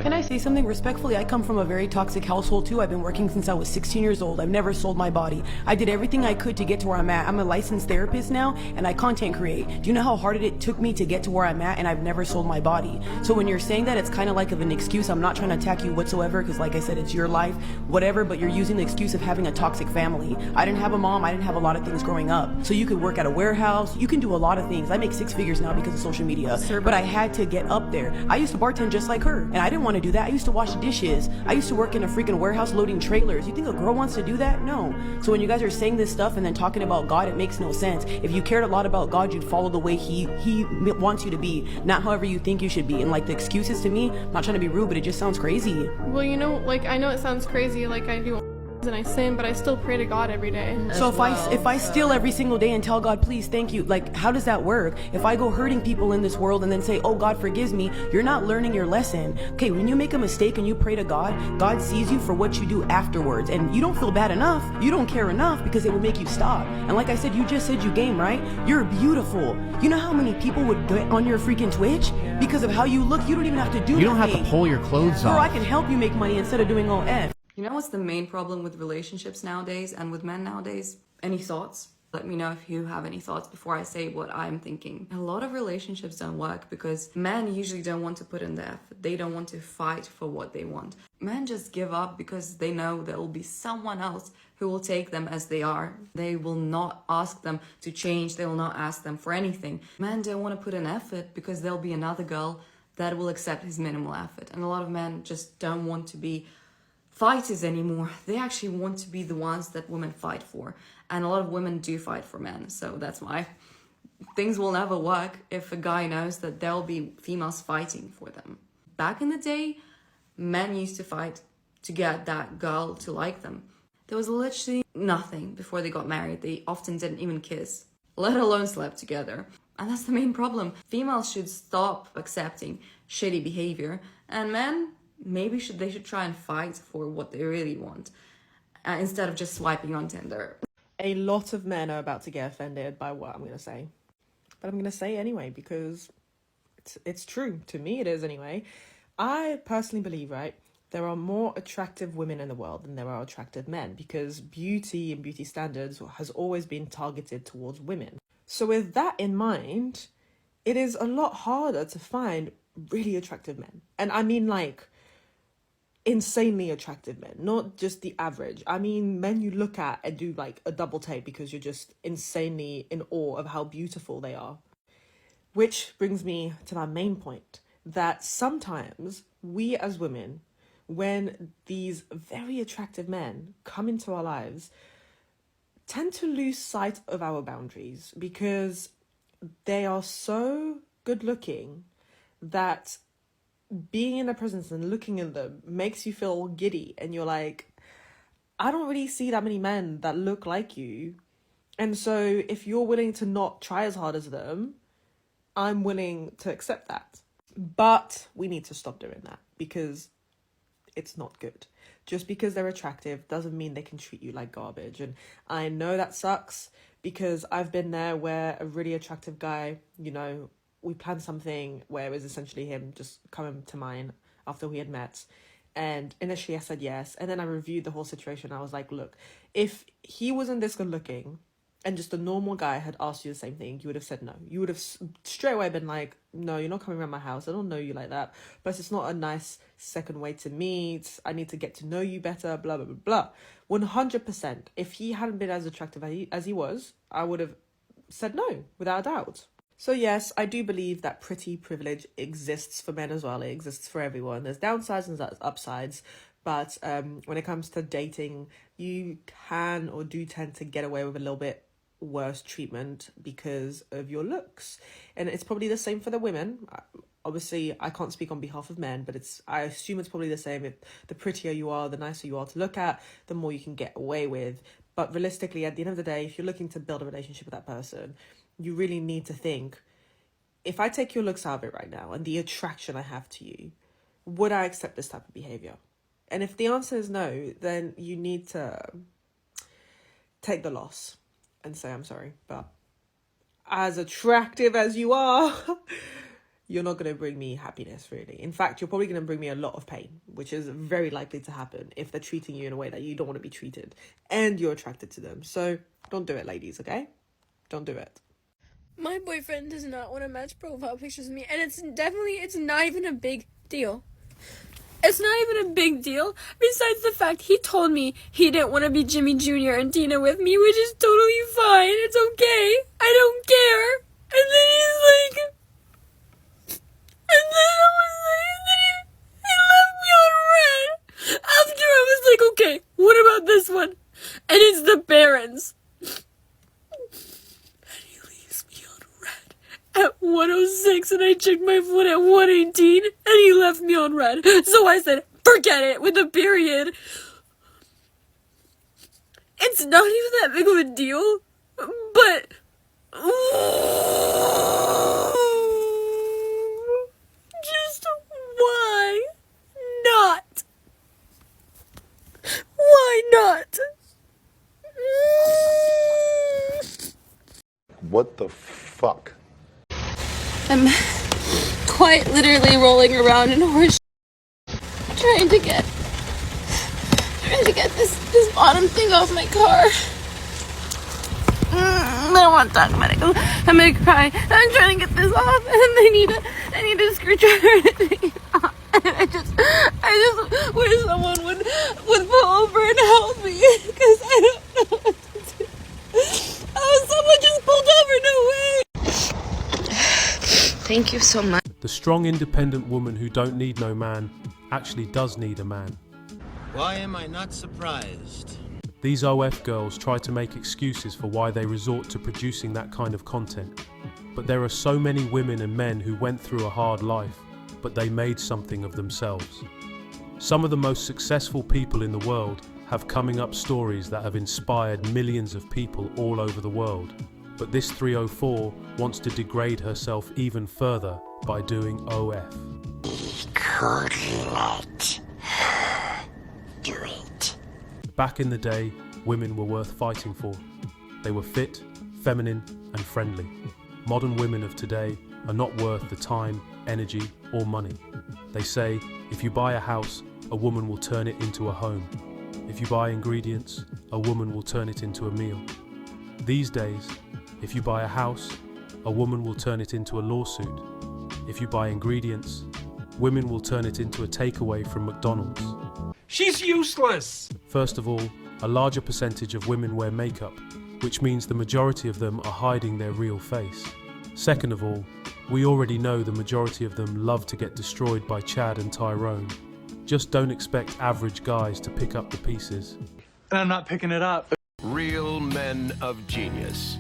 Can I say something respectfully? I come from a very toxic household too. I've been working since I was 16 years old. I've never sold my body. I did everything I could to get to where I'm at. I'm a licensed therapist now, and I content create. Do you know how hard it took me to get to where I'm at? And I've never sold my body. So when you're saying that, it's kind of like of an excuse. I'm not trying to attack you whatsoever, because like I said, it's your life, whatever, but you're using the excuse of having a toxic family. I didn't have a mom. I didn't have a lot of things growing up. So you could work at a warehouse. You can do a lot of things. I make 6 figures now because of social media, but I had to get up there. I used to bartend just like her, and I didn't want to do that. I used to wash dishes. I used to work in a freaking warehouse loading trailers. You think a girl wants to do that? No. So when you guys are saying this stuff and then talking about God, it makes no sense. If you cared a lot about God, you'd follow the way he wants you to be, not however you think you should be. And like the excuses, to me, I'm not trying to be rude, but it just sounds crazy. Well, you know, like I know it sounds crazy, like I do and I sin, but I still pray to God every day. So if I steal every single day and tell God, please, thank you, like how does that work? If I go hurting people in this world and then say, oh, God forgives me, you're not learning your lesson. Okay, when you make a mistake and you pray to God, God sees you for what you do afterwards, and you don't feel bad enough, you don't care enough, because it will make you stop. And like I said, you just said you game, right? You're beautiful. You know how many people would get on your freaking Twitch because of how you look? You don't even have to do You don't have to pull your clothes off. Or I can help you make money instead of doing all F. You know what's the main problem with relationships nowadays and with men nowadays? Any thoughts? Let me know if you have any thoughts before I say what I'm thinking. A lot of relationships don't work because men usually don't want to put in the effort. They don't want to fight for what they want. Men just give up because they know there will be someone else who will take them as they are. They will not ask them to change. They will not ask them for anything. Men don't want to put in effort because there'll be another girl that will accept his minimal effort. And a lot of men just don't want to be fighters anymore. They actually want to be the ones that women fight for, and a lot of women do fight for men. So that's why things will never work if a guy knows that there'll be females fighting for them. Back in the day, men used to fight to get that girl to like them. There was literally nothing before they got married. They often didn't even kiss, let alone slept together. And that's the main problem. Females should stop accepting shitty behavior, and men, maybe they should try and fight for what they really want instead of just swiping on Tinder. A lot of men are about to get offended by what I'm going to say. But I'm going to say it anyway because it's true. To me it is anyway. I personally believe, right, there are more attractive women in the world than there are attractive men, because beauty and beauty standards has always been targeted towards women. So with that in mind, it is a lot harder to find really attractive men. And I mean like insanely attractive men, not just the average. I mean men you look at and do like a double take because you're just insanely in awe of how beautiful they are. Which brings me to my main point, that sometimes we as women, when these very attractive men come into our lives, tend to lose sight of our boundaries because they are so good looking that being in their presence and looking at them makes you feel giddy, and you're like, I don't really see that many men that look like you. And so if you're willing to not try as hard as them, I'm willing to accept that. But we need to stop doing that because it's not good. Just because they're attractive doesn't mean they can treat you like garbage. And I know that sucks because I've been there where a really attractive guy, you know, we planned something where it was essentially him just coming to mine after we had met. And initially I said yes. And then I reviewed the whole situation. I was like, look, if he wasn't this good looking and just a normal guy had asked you the same thing, you would have said no. You would have straight away been like, no, you're not coming around my house. I don't know you like that. But it's not a nice second way to meet. I need to get to know you better, blah, blah, blah, blah. 100%. If he hadn't been as attractive as he was, I would have said no, without a doubt. So yes, I do believe that pretty privilege exists for men as well. It exists for everyone. There's downsides and there's upsides. But when it comes to dating, you can or do tend to get away with a little bit worse treatment because of your looks. And it's probably the same for the women. Obviously, I can't speak on behalf of men, but I assume it's probably the same. If the prettier you are, the nicer you are to look at, the more you can get away with. But realistically, at the end of the day, if you're looking to build a relationship with that person, you really need to think, if I take your looks out of it right now and the attraction I have to you, would I accept this type of behavior? And if the answer is no, then you need to take the loss and say, I'm sorry, but as attractive as you are, you're not going to bring me happiness, really. In fact, you're probably going to bring me a lot of pain, which is very likely to happen if they're treating you in a way that you don't want to be treated and you're attracted to them. So don't do it, ladies, okay? Don't do it. My boyfriend does not want to match profile pictures with me, and it's not even a big deal. It's not even a big deal, besides the fact he told me he didn't want to be Jimmy Jr. and Tina with me, which is totally fine. It's okay. I don't care. And then he's like... And then I was like... And then he left me on red. After I was like, okay, what about this one? And it's the Barons. At 106, and I checked my phone at 118, and he left me on red. So I said, forget it, with a period. It's not even that big of a deal, but... Just why not? Why not? What the fuck? I'm quite literally rolling around in horse trying to get this bottom thing off my car. I don't want to talk about it. I'm gonna cry. I'm trying to get this off, and I need a screwdriver to take it off. And I just wish someone would pull over and help me, because I don't know what to do. Oh, someone just pulled over. No way. Thank you so much. The strong, independent woman who don't need no man actually does need a man. Why am I not surprised? These OF girls try to make excuses for why they resort to producing that kind of content. But there are so many women and men who went through a hard life, but they made something of themselves. Some of the most successful people in the world have coming up stories that have inspired millions of people all over the world. But this 304 wants to degrade herself even further by doing OF. Could let her do it. Back in the day, women were worth fighting for. They were fit, feminine, and friendly. Modern women of today are not worth the time, energy, or money. They say, if you buy a house, a woman will turn it into a home. If you buy ingredients, a woman will turn it into a meal. These days, if you buy a house, a woman will turn it into a lawsuit. If you buy ingredients, women will turn it into a takeaway from McDonald's. She's useless! First of all, a larger percentage of women wear makeup, which means the majority of them are hiding their real face. Second of all, we already know the majority of them love to get destroyed by Chad and Tyrone. Just don't expect average guys to pick up the pieces. And I'm not picking it up. Real men of genius.